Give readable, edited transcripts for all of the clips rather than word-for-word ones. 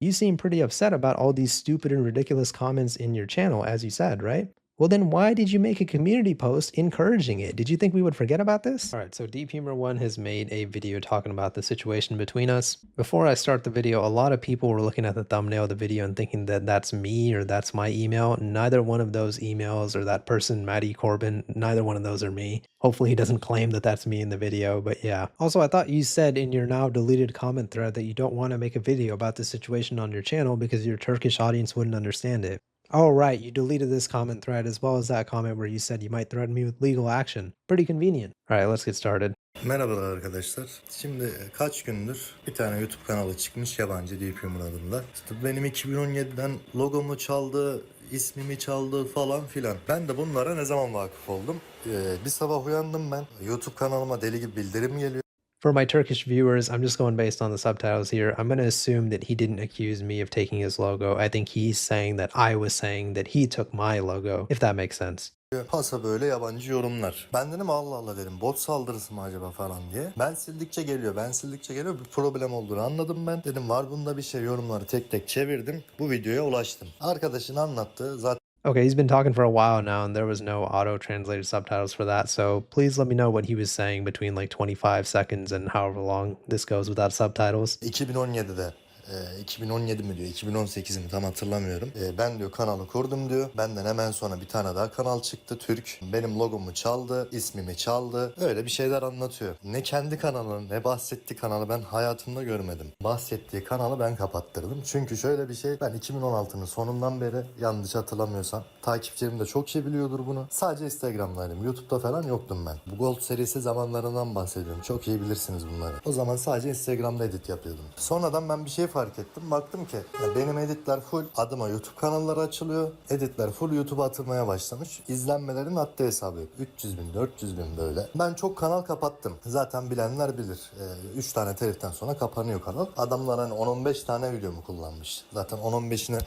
You seem pretty upset about all these stupid and ridiculous comments in your channel, as you said, right? Well, then why did you make a community post encouraging it? Did you think we would forget about this? All right, so Deep Humor One has made a video talking about the situation between us. Before I start the video, a lot of people were looking at the thumbnail of the video and thinking that that's me or that's my email. Neither one of those emails or that person, Maddie Corbin, neither one of those are me. Hopefully he doesn't claim that that's me in the video, but yeah. Also, I thought you said in your now deleted comment thread that you don't want to make a video about this situation on your channel because your Turkish audience wouldn't understand it. Oh, right, you deleted this comment thread as well as that comment where you said you might threaten me with legal action. Pretty convenient. All right, let's get started. Merhabalar arkadaşlar. Şimdi kaç gündür bir tane YouTube kanalı çıkmış yabancı Deep Humor adında. İşte benim 2017'den logomu çaldı, ismimi çaldı falan filan. Ben de bunlara ne zaman vakıf oldum? Bir sabah uyandım ben. YouTube kanalıma deli gibi bildirim geliyor. For my Turkish viewers, I'm just going based on the subtitles here. I'm going to assume that he didn't accuse me of taking his logo. I think he's saying that I was saying that he took my logo, if that makes sense. Pasa böyle yabancı yorumlar. Ben dedim Allah Allah dedim bot saldırısı mı acaba falan diye. Ben sildikçe geliyor bir problem olduğunu anladım ben. Dedim var bunda bir şey, yorumları tek tek çevirdim. Bu videoya ulaştım. Arkadaşın anlattığı zaten Okay, he's been talking for a while now, and there was no auto-translated subtitles for that, so please let me know what he was saying between like 25 seconds and however long this goes without subtitles. 2017'de 2017 mi diyor 2018 mi tam hatırlamıyorum. Ben diyor kanalı kurdum diyor. Benden hemen sonra bir tane daha kanal çıktı Türk. Benim logomu çaldı, ismimi çaldı. Öyle bir şeyler anlatıyor. Ne kendi kanalını ne bahsettiği kanalı ben hayatımda görmedim. Bahsettiği kanalı ben kapattırdım. Çünkü şöyle bir şey, ben 2016'nın sonundan beri yanlış hatırlamıyorsam, takipçilerim de çok iyi biliyordur bunu. Sadece Instagram'daydım. YouTube'da falan yoktum ben. Bu Gold serisi zamanlarından bahsediyorum. Çok iyi bilirsiniz bunları. O zaman sadece Instagram'da edit yapıyordum. Sonradan ben bir şey fark ettim. Baktım ki ya benim editler full adıma YouTube kanalları açılıyor. Editler full YouTube'a atılmaya başlamış. İzlenmelerin haddi hesabı yok. 300 bin, 400 bin böyle. Ben çok kanal kapattım. Zaten bilenler bilir. 3 tane teliften sonra kapanıyor kanal. Adamlar hani 10-15 tane videomu kullanmış. Zaten 10-15'ine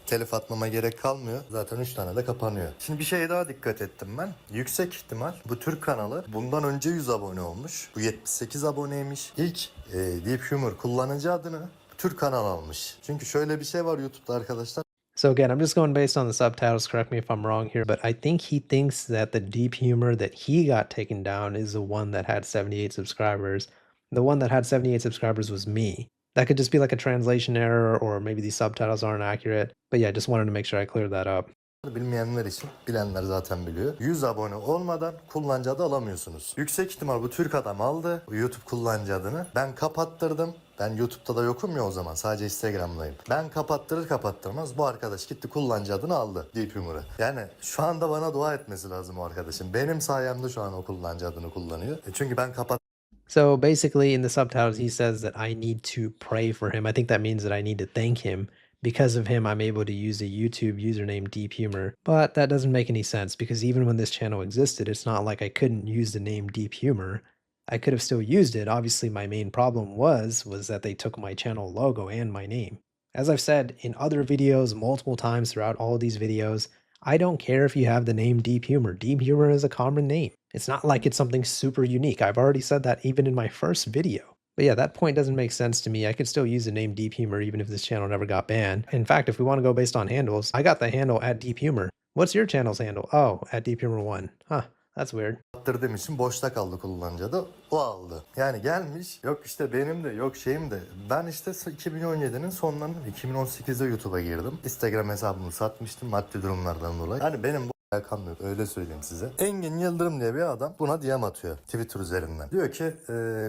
telif atmama gerek kalmıyor. Zaten 3 tane de kapanıyor. Şimdi bir şeye daha dikkat ettim ben. Yüksek ihtimal bu Türk kanalı bundan önce 100 abone olmuş. Bu 78 aboneymiş. İlk Deep Humor kullanıcı adını Türk kanal almış. Çünkü şöyle bir şey var YouTube'da arkadaşlar. So again, I'm just going based on the subtitles. Correct me if I'm wrong here, but I think he thinks that the deep humor that he got taken down is the one that had 78 subscribers. The one that had 78 subscribers was me. That could just be like a translation error, or maybe these subtitles aren't accurate. But yeah, just wanted to make sure I cleared that up. Bilmeyenler için, bilenler zaten biliyor. 100 abone olmadan kullanıcı adı alamıyorsunuz. Yüksek ihtimal bu Türk adam aldı bu YouTube kullanıcı adını. Ben kapattırdım. Ben YouTube'da da yokum ya o zaman. Sadece Instagram'dayım. Ben kapattırır kapattırmaz bu arkadaş gitti kullanıcı adını aldı Deep Humor'ı. Yani şu anda bana dua etmesi lazım o arkadaşın. Benim sayemde şu an o kullanıcı adını kullanıyor. Çünkü ben So basically, in the subtitles, he says that I need to pray for him. I think that means that I need to thank him. Because of him, I'm able to use a YouTube username Deep Humor. But that doesn't make any sense because even when this channel existed, it's not like I couldn't use the name Deep Humor. I could have still used it. Obviously, my main problem was that they took my channel logo and my name. As I've said in other videos multiple times throughout all of these videos, I don't care if you have the name Deep Humor. Deep Humor is a common name. It's not like it's something super unique. I've already said that even in my first video. But yeah, that point doesn't make sense to me. I could still use the name Deep Humor even if this channel never got banned. In fact, if we want to go based on handles, I got the handle at Deep Humor. What's your channel's handle? Oh, at Deep Humor 1. Huh, that's weird. kapattırdığım için boşta kaldı kullanıcı adı. O aldı. Yani gelmiş yok işte benim de yok şeyim de. Ben işte 2017'nin sonlarında 2018'de YouTube'a girdim. Instagram hesabımı satmıştım maddi durumlardan dolayı. Yani benim bu alakam yok öyle söyleyeyim size. Engin Yıldırım diye bir adam buna DM atıyor Twitter üzerinden. Diyor ki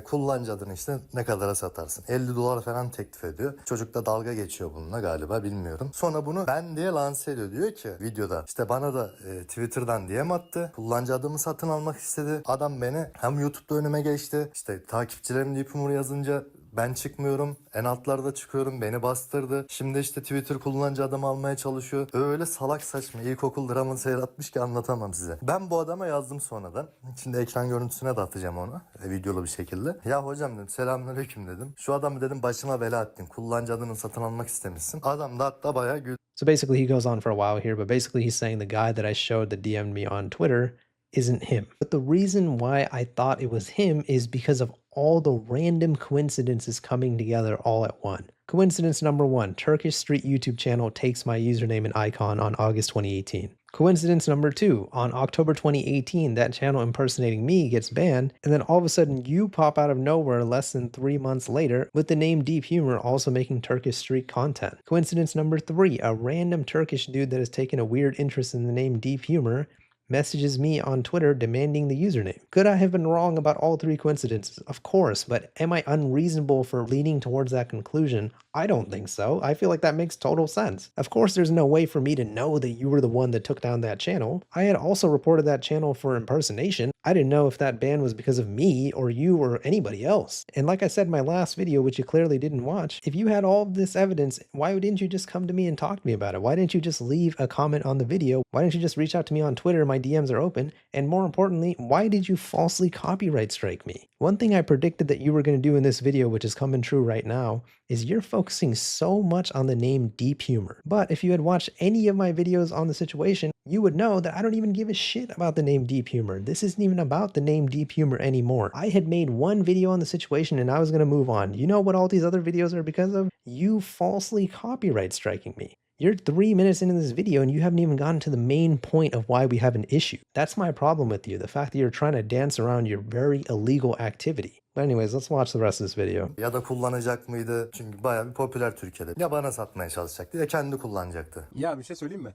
kullanıcı adını işte ne kadara satarsın? 50 dolar falan teklif ediyor. Çocuk da dalga geçiyor bununla galiba bilmiyorum. Sonra bunu ben diye lanse ediyor. Diyor ki videoda işte bana da Twitter'dan DM attı. Kullanıcı adımı satın almak istedi. Adam beni hem YouTube'da önüme geçti. İşte takipçilerim Deep Humor yazınca ben çıkmıyorum. En altlarda çıkıyorum. Beni bastırdı. Şimdi işte Twitter kullanıcı adamı almaya çalışıyor. Öyle salak saçma ilkokul dramını seyretmiş ki anlatamam size. Ben bu adama yazdım sonradan. Şimdi ekran görüntüsüne de atacağım onu. Videolu bir şekilde. Ya hocam dedim selamünaleyküm dedim. Şu adamı dedim başına bela ettin. Kullanıcı adını satın almak istemişsin. Adam da hatta bayağı güldü. So basically, he goes on for a while here, but basically, he's saying the guy that I showed that DM'd me on Twitter isn't him. But the reason why I thought it was him is because of all the random coincidences coming together all at one. Coincidence number one, Turkish Street YouTube channel takes my username and icon on August 2018. Coincidence number two, on October 2018, that channel impersonating me gets banned, and then all of a sudden you pop out of nowhere less than 3 months later with the name Deep Humor also making Turkish Street content. Coincidence number three, a random Turkish dude that has taken a weird interest in the name Deep Humor messages me on Twitter demanding the username. Could I have been wrong about all three coincidences? Of course, but am I unreasonable for leaning towards that conclusion? I don't think so. I feel like that makes total sense. Of course, there's no way for me to know that you were the one that took down that channel. I had also reported that channel for impersonation. I didn't know if that ban was because of me or you or anybody else. And like I said in my last video, which you clearly didn't watch, if you had all of this evidence, why didn't you just come to me and talk to me about it? Why didn't you just leave a comment on the video? Why didn't you just reach out to me on Twitter? My DMs are open. And more importantly, why did you falsely copyright strike me? One thing I predicted that you were going to do in this video, which is coming true right now, is you're focusing so much on the name Deep Humor. But if you had watched any of my videos on the situation, you would know that I don't even give a shit about the name Deep Humor. This isn't even about the name Deep Humor anymore. I had made one video on the situation and I was going to move on. You know what all these other videos are because of? You falsely copyright striking me. You're 3 minutes into this video and you haven't even gotten to the main point of why we have an issue. That's my problem with you, the fact that you're trying to dance around your very illegal activity. But anyways, let's watch the rest of this video. Ya da kullanacak mıydı? Çünkü bayağı bir popüler Türkiye'de. Ya bana satmaya çalışacaktı ya kendi kullanacaktı. Ya bir şey söyleyeyim mi?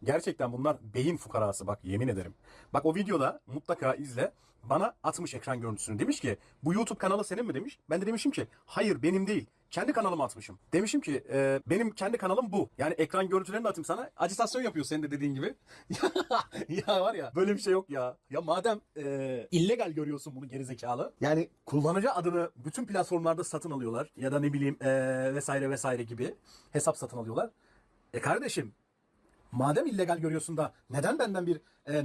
Gerçekten bunlar beyin fukarası bak yemin ederim. Bak o videoda mutlaka izle. Bana atmış ekran görüntüsünü. Demiş ki bu YouTube kanalı senin mi demiş. Ben de demişim ki hayır benim değil. Kendi kanalıma atmışım. Demişim ki benim kendi kanalım bu. Yani ekran görüntülerini de atayım sana. Acitasyon yapıyor senin de dediğin gibi. Ya var ya böyle bir şey yok ya. Ya madem illegal görüyorsun bunu gerizekalı. Yani kullanıcı adını bütün platformlarda satın alıyorlar. Ya da ne bileyim vesaire vesaire gibi hesap satın alıyorlar. Kardeşim madem illegal görüyorsun da neden benden bir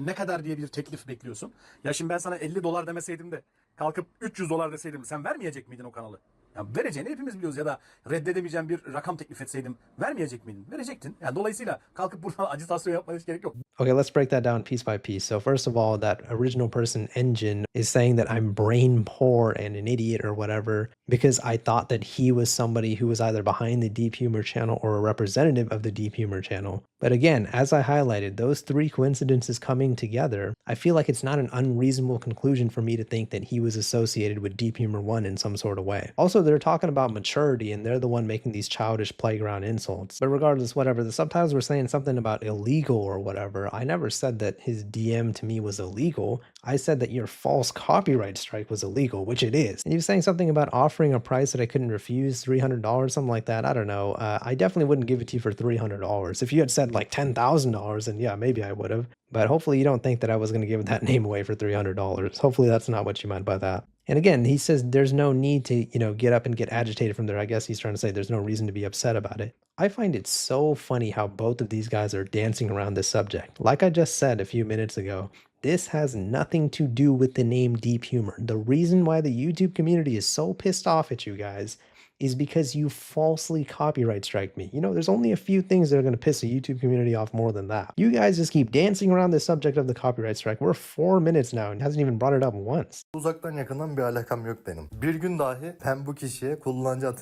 ne kadar diye bir teklif bekliyorsun? Ya şimdi ben sana 50 dolar demeseydim de kalkıp 300 dolar deseydim sen vermeyecek miydin o kanalı? Ya vereceğini hepimiz biliyoruz ya da reddedemeyeceğim bir rakam teklif etseydim vermeyecek miydin? Verecektin. Yani dolayısıyla kalkıp buradan acitasyon yapmaya hiç gerek yok. Okay, let's break that down piece by piece. So first of all, that original person Engine is saying that I'm brain poor and an idiot or whatever because I thought that he was somebody who was either behind the Deep Humor channel or a representative of the Deep Humor channel. But again, as I highlighted, those three coincidences coming together, I feel like it's not an unreasonable conclusion for me to think that he was associated with Deep Humor 1 in some sort of way. Also, they're talking about maturity and they're the one making these childish playground insults. But regardless, whatever, the subtitles were saying something about illegal or whatever. I never said that his DM to me was illegal. I said that your false copyright strike was illegal, which it is. And he was saying something about offering a price that I couldn't refuse, $300, something like that. I don't know. I definitely wouldn't give it to you for $300. If you had said like $10,000, then yeah, maybe I would have. But hopefully you don't think that I was going to give that name away for $300. Hopefully that's not what you meant by that. And again, he says there's no need to, get up and get agitated from there. I guess he's trying to say there's no reason to be upset about it. I find it so funny how both of these guys are dancing around this subject. Like I just said a few minutes ago, this has nothing to do with the name Deep Humor. The reason why the YouTube community is so pissed off at you guys is because you falsely copyright strike me. There's only a few things that are going to piss the YouTube community off more than that. You guys just keep dancing around the subject of the copyright strike. We're 4 minutes now and hasn't even brought it up once. Uzaktan yakından bir alakam yok benim. Bir gün dahi ben bu kişiye kullanıcı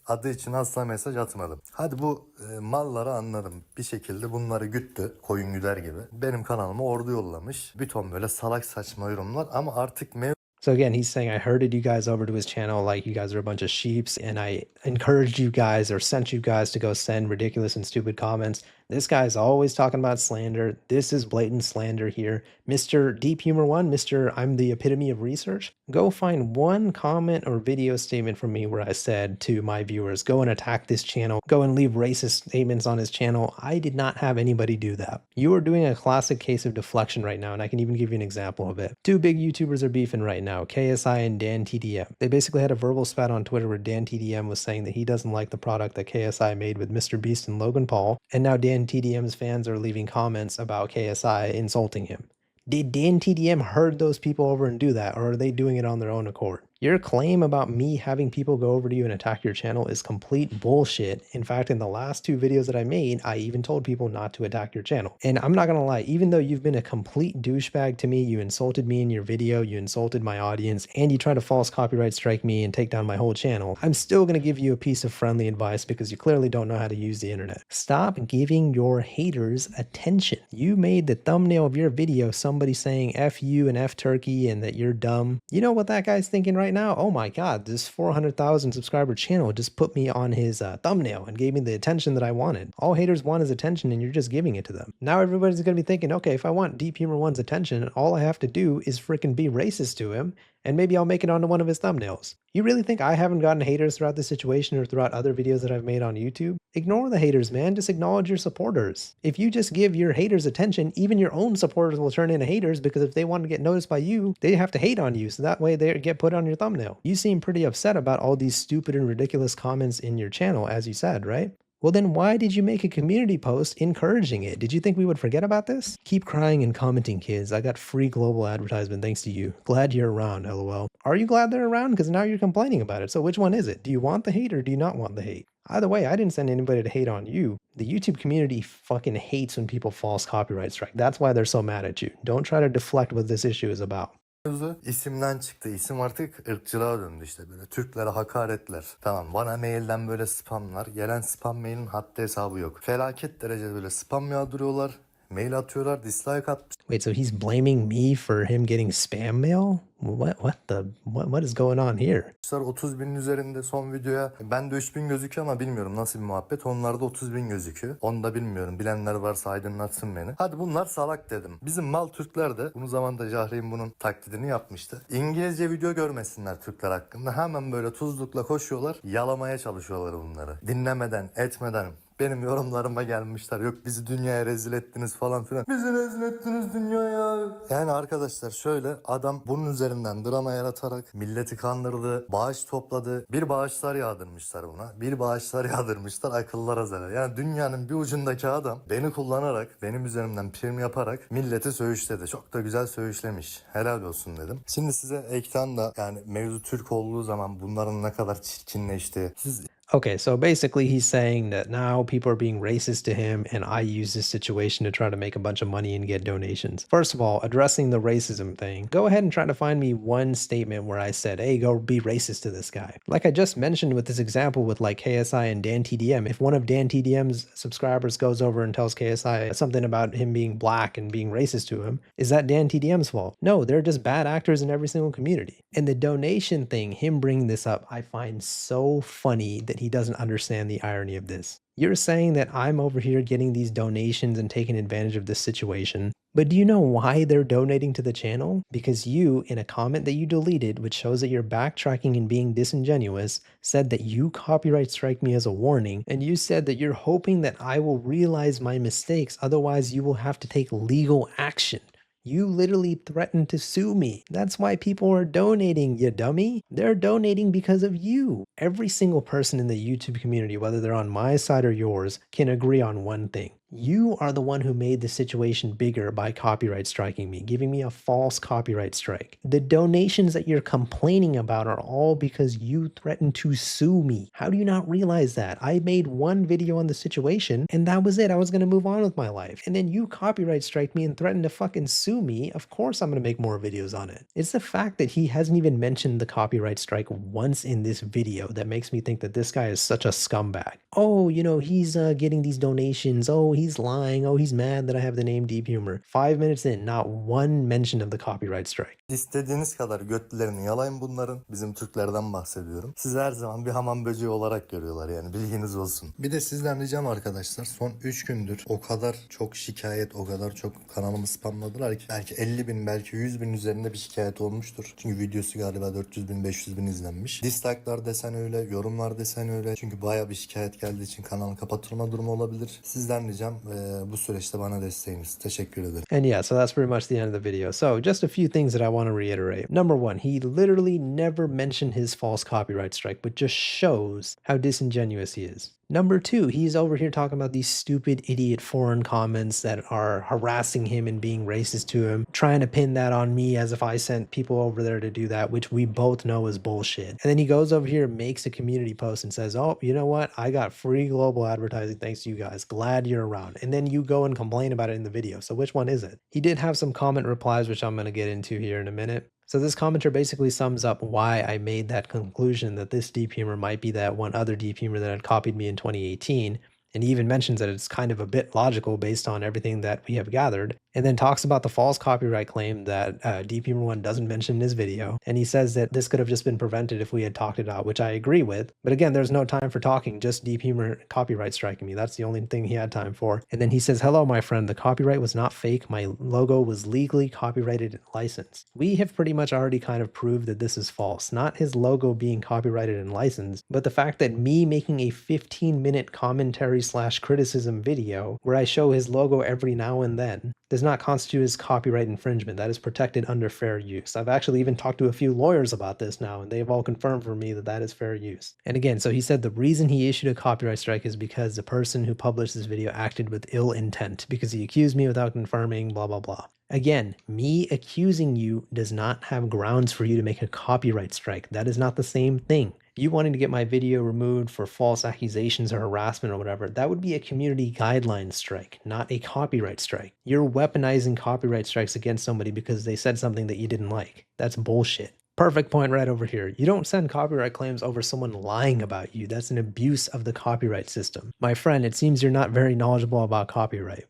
adı için asla mesaj atmadım. Hadi bu malları anladım. Bir şekilde bunları güttü. Koyun güder gibi. Benim kanalıma ordu yollamış. Bir ton böyle salak saçma yorumlar ama artık So again, he's saying, I herded you guys over to his channel like you guys are a bunch of sheeps, and I encouraged you guys or sent you guys to go send ridiculous and stupid comments. This guy's always talking about slander. This is blatant slander here. Mr. Deep Humor 1, Mr. I'm the epitome of research. Go find one comment or video statement from me where I said to my viewers, go and attack this channel. Go and leave racist statements on his channel. I did not have anybody do that. You are doing a classic case of deflection right now, and I can even give you an example of it. Two big YouTubers are beefing right now, KSI and Dan TDM. They basically had a verbal spat on Twitter where Dan TDM was saying that he doesn't like the product that KSI made with Mr. Beast and Logan Paul, and now Dan TDM's fans are leaving comments about KSI insulting him. Did Dan TDM herd those people over and do that, or are they doing it on their own accord? Your claim about me having people go over to you and attack your channel is complete bullshit. In fact, in the last 2 videos that I made, I even told people not to attack your channel. And I'm not gonna lie, even though you've been a complete douchebag to me, you insulted me in your video, you insulted my audience, and you try to false copyright strike me and take down my whole channel, I'm still gonna give you a piece of friendly advice because you clearly don't know how to use the internet. Stop giving your haters attention. You made the thumbnail of your video somebody saying F you and F Turkey and that you're dumb. You know what that guy's thinking right now? Oh my god, this 400,000 subscriber channel just put me on his thumbnail and gave me the attention that I wanted. All haters want is attention and you're just giving it to them. Now everybody's gonna be thinking, okay, if I want Deep Humor 1's attention, all I have to do is freaking be racist to him and maybe I'll make it onto one of his thumbnails. You really think I haven't gotten haters throughout this situation or throughout other videos that I've made on YouTube? Ignore the haters, man. Just acknowledge your supporters. If you just give your haters attention, even your own supporters will turn into haters because if they want to get noticed by you, they have to hate on you. So that way they get put on your thumbnail. You seem pretty upset about all these stupid and ridiculous comments in your channel, as you said, right? Well, then why did you make a community post encouraging it? Did you think we would forget about this? Keep crying and commenting, kids. I got free global advertisement thanks to you. Glad you're around, lol. Are you glad they're around? Because now you're complaining about it. So which one is it? Do you want the hate or do you not want the hate? Either way, I didn't send anybody to hate on you. The YouTube community fucking hates when people false copyright strike. That's why they're so mad at you. Don't try to deflect what this issue is about. Mevzu isimden çıktı. İsim artık ırkçılığa döndü işte böyle. Türklere hakaretler. Tamam, bana mailden böyle spamlar. Gelen spam mailin haddi hesabı yok. Felaket derecede böyle spam yağdırıyorlar. Mail atıyorlar, dislike Wait, so he's blaming me for him getting spam mail? What is going on here? atmışlar. 30 binin üzerinde son videoya. Ben de 3000 gözüküyor ama bilmiyorum nasıl bir muhabbet. Onlarda 30 bin gözüküyor. Onu da bilmiyorum. Bilenler varsa aydınlatsın beni. Hadi bunlar salak dedim. Bizim mal Türkler de bunu zamanda Jahreyn bunun taklidini yapmıştı. İngilizce video görmesinler Türkler hakkında. Hemen böyle tuzlukla koşuyorlar. Yalamaya çalışıyorlar bunları. Dinlemeden, etmeden. Benim yorumlarıma gelmişler. Yok bizi dünyaya rezil ettiniz falan filan. Bizi rezil ettiniz dünyaya. Yani arkadaşlar şöyle adam bunun üzerinden drama yaratarak milleti kandırdı. Bağış topladı. Bir bağışlar yağdırmışlar buna. Bir bağışlar yağdırmışlar akıllara zarar. Yani dünyanın bir ucundaki adam beni kullanarak benim üzerimden prim yaparak milleti söğüşledi. Çok da güzel söğüşlemiş. Helal olsun dedim. Şimdi size ekranda yani mevzu Türk olduğu zaman bunların ne kadar çirkinleştiği. Siz Okay, so basically he's saying that now people are being racist to him and I use this situation to try to make a bunch of money and get donations. First of all, addressing the racism thing, go ahead and try to find me one statement where I said, hey, go be racist to this guy. Like I just mentioned with this example with like KSI and Dan TDM, if one of Dan TDM's subscribers goes over and tells KSI something about him being black and being racist to him, is that Dan TDM's fault? No, they're just bad actors in every single community. And the donation thing, him bringing this up, I find so funny that he doesn't understand the irony of this. You're saying that I'm over here getting these donations and taking advantage of this situation, but do you know why they're donating to the channel? Because you, in a comment that you deleted, which shows that you're backtracking and being disingenuous, said that you copyright strike me as a warning, and you said that you're hoping that I will realize my mistakes, otherwise you will have to take legal action. You literally threatened to sue me. That's why people are donating, you dummy. They're donating because of you. Every single person in the YouTube community, whether they're on my side or yours, can agree on one thing. You are the one who made the situation bigger by copyright striking me, giving me a false copyright strike. The donations that you're complaining about are all because you threatened to sue me. How do you not realize that? I made one video on the situation and that was it. I was going to move on with my life. And then you copyright strike me and threatened to fucking sue me. Of course I'm going to make more videos on it. It's the fact that he hasn't even mentioned the copyright strike once in this video that makes me think that this guy is such a scumbag. Oh, you know, he's getting these donations. Oh, he's lying. Oh, he's mad that I have the name Deep Humor. 5 minutes in, not one mention of the copyright strike. İstediğiniz kadar götlerini yalayın bunların. Bizim Türklerden bahsediyorum. Sizi her zaman bir hamam böceği olarak görüyorlar yani bilginiz olsun. Bir de sizden ricam arkadaşlar son 3 gündür o kadar çok şikayet, o kadar çok kanalımı spamladılar ki belki 50 bin belki 100 bin üzerinde bir şikayet olmuştur. Çünkü videosu galiba 400 bin 500 bin izlenmiş. Dislike'lar desen öyle, yorumlar desen öyle. Çünkü baya bir şikayet geldiği için kanalın kapatılma durumu olabilir. Sizden ricam bu süreçte bana desteğiniz. Teşekkür ederim. And yeah, so that's pretty much the end of the video. So just a few things that I want to reiterate. Number one, he literally never mentioned his false copyright strike, but just shows how disingenuous he is. Number two, he's over here talking about these stupid idiot foreign comments that are harassing him and being racist to him, trying to pin that on me as if I sent people over there to do that, which we both know is bullshit. And then he goes over here, makes a community post and says, oh, you know what? I got free global advertising thanks to you guys. Glad you're around. And then you go and complain about it in the video. So which one is it? He did have some comment replies, which I'm going to get into here in a minute. So this commenter basically sums up why I made that conclusion that this deep humor might be that one other deep humor that had copied me in 2018. And he even mentions that it's kind of a bit logical based on everything that we have gathered, and then talks about the false copyright claim that Deep Humor 1 doesn't mention in his video. And he says that this could have just been prevented if we had talked it out, which I agree with. But again, there's no time for talking, just Deep Humor copyright striking me. That's the only thing he had time for. And then he says, hello, my friend, the copyright was not fake. My logo was legally copyrighted and licensed. We have pretty much already kind of proved that this is false. Not his logo being copyrighted and licensed, but the fact that me making a 15-minute commentary / criticism video where I show his logo every now and then does not constitute as copyright infringement. That is protected under fair use. I've actually even talked to a few lawyers about this now, and they've all confirmed for me that that is fair use. And again, so he said the reason he issued a copyright strike is because the person who published this video acted with ill intent, because he accused me without confirming, blah, blah, blah. Again, me accusing you does not have grounds for you to make a copyright strike. That is not the same thing. You wanting to get my video removed for false accusations or harassment or whatever, that would be a community guidelines strike, not a copyright strike. You're weaponizing copyright strikes against somebody because they said something that you didn't like. That's bullshit. Perfect point right over here. You don't send copyright claims over someone lying about you. That's an abuse of the copyright system. My friend, it seems you're not very knowledgeable about copyright.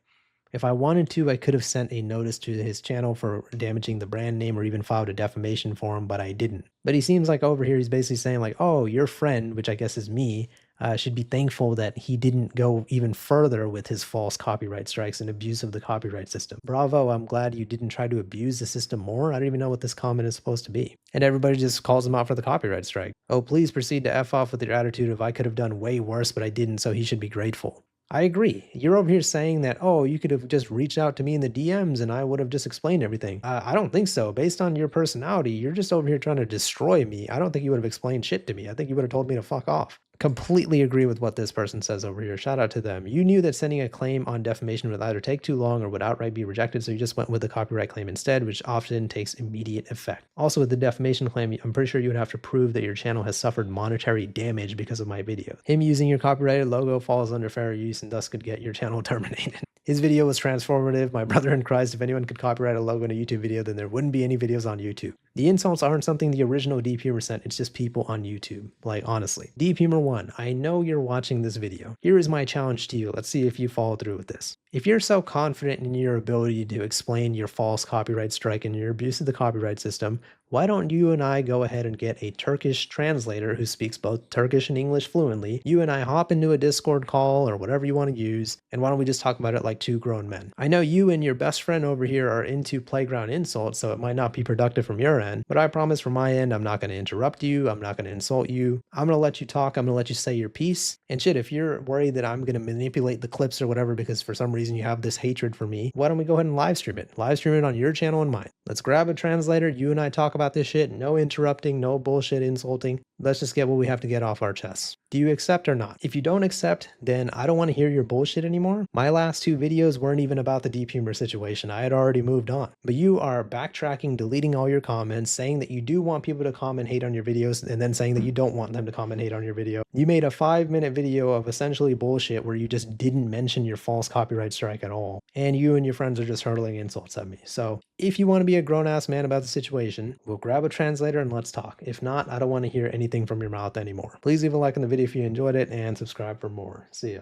If I wanted to, I could have sent a notice to his channel for damaging the brand name or even filed a defamation for him, but I didn't. But he seems like over here he's basically saying like, oh, your friend, which I guess is me, should be thankful that he didn't go even further with his false copyright strikes and abuse of the copyright system. Bravo, I'm glad you didn't try to abuse the system more. I don't even know what this comment is supposed to be. And everybody just calls him out for the copyright strike. Oh, please proceed to F off with your attitude of I could have done way worse, but I didn't, so he should be grateful. I agree. You're over here saying that, oh, you could have just reached out to me in the DMs and I would have just explained everything. I don't think so. Based on your personality, you're just over here trying to destroy me. I don't think you would have explained shit to me. I think you would have told me to fuck off. Completely agree with what this person says over here. Shout out to them. You knew that sending a claim on defamation would either take too long or would outright be rejected, so you just went with the copyright claim instead, which often takes immediate effect. Also, with the defamation claim, I'm pretty sure you would have to prove that your channel has suffered monetary damage because of my video. Him using your copyrighted logo falls under fair use and thus could get your channel terminated. His video was transformative. My brother in Christ, if anyone could copyright a logo in a YouTube video, then there wouldn't be any videos on YouTube. The insults aren't something the original Deep Humor sent, it's just people on YouTube. Like, honestly. Deep Humor 1, I know you're watching this video. Here is my challenge to you. Let's see if you follow through with this. If you're so confident in your ability to explain your false copyright strike and your abuse of the copyright system, why don't you and I go ahead and get a Turkish translator who speaks both Turkish and English fluently? You and I hop into a Discord call or whatever you want to use, and why don't we just talk about it like two grown men? I know you and your best friend over here are into playground insults, so it might not be productive from your end, but I promise from my end, I'm not going to interrupt you. I'm not going to insult you. I'm going to let you talk. I'm going to let you say your piece. And shit, if you're worried that I'm going to manipulate the clips or whatever because for some reason you have this hatred for me, why don't we go ahead and live stream it? Live stream it on your channel and mine. Let's grab a translator. You and I talk about this shit. No interrupting, no bullshit insulting. Let's just get what we have to get off our chests. Do you accept or not? If you don't accept, then I don't want to hear your bullshit anymore. My last two videos weren't even about the Deep Humor situation. I had already moved on. But you are backtracking, deleting all your comments, saying that you do want people to comment hate on your videos, and then saying that you don't want them to comment hate on your video. You made a 5-minute video of essentially bullshit where you just didn't mention your false copyright strike at all. And you and your friends are just hurling insults at me. So if you want to be a grown-ass man about the situation, we'll grab a translator and let's talk. If not, I don't want to hear anything from your mouth anymore. Please leave a like on the video if you enjoyed it and subscribe for more. See ya.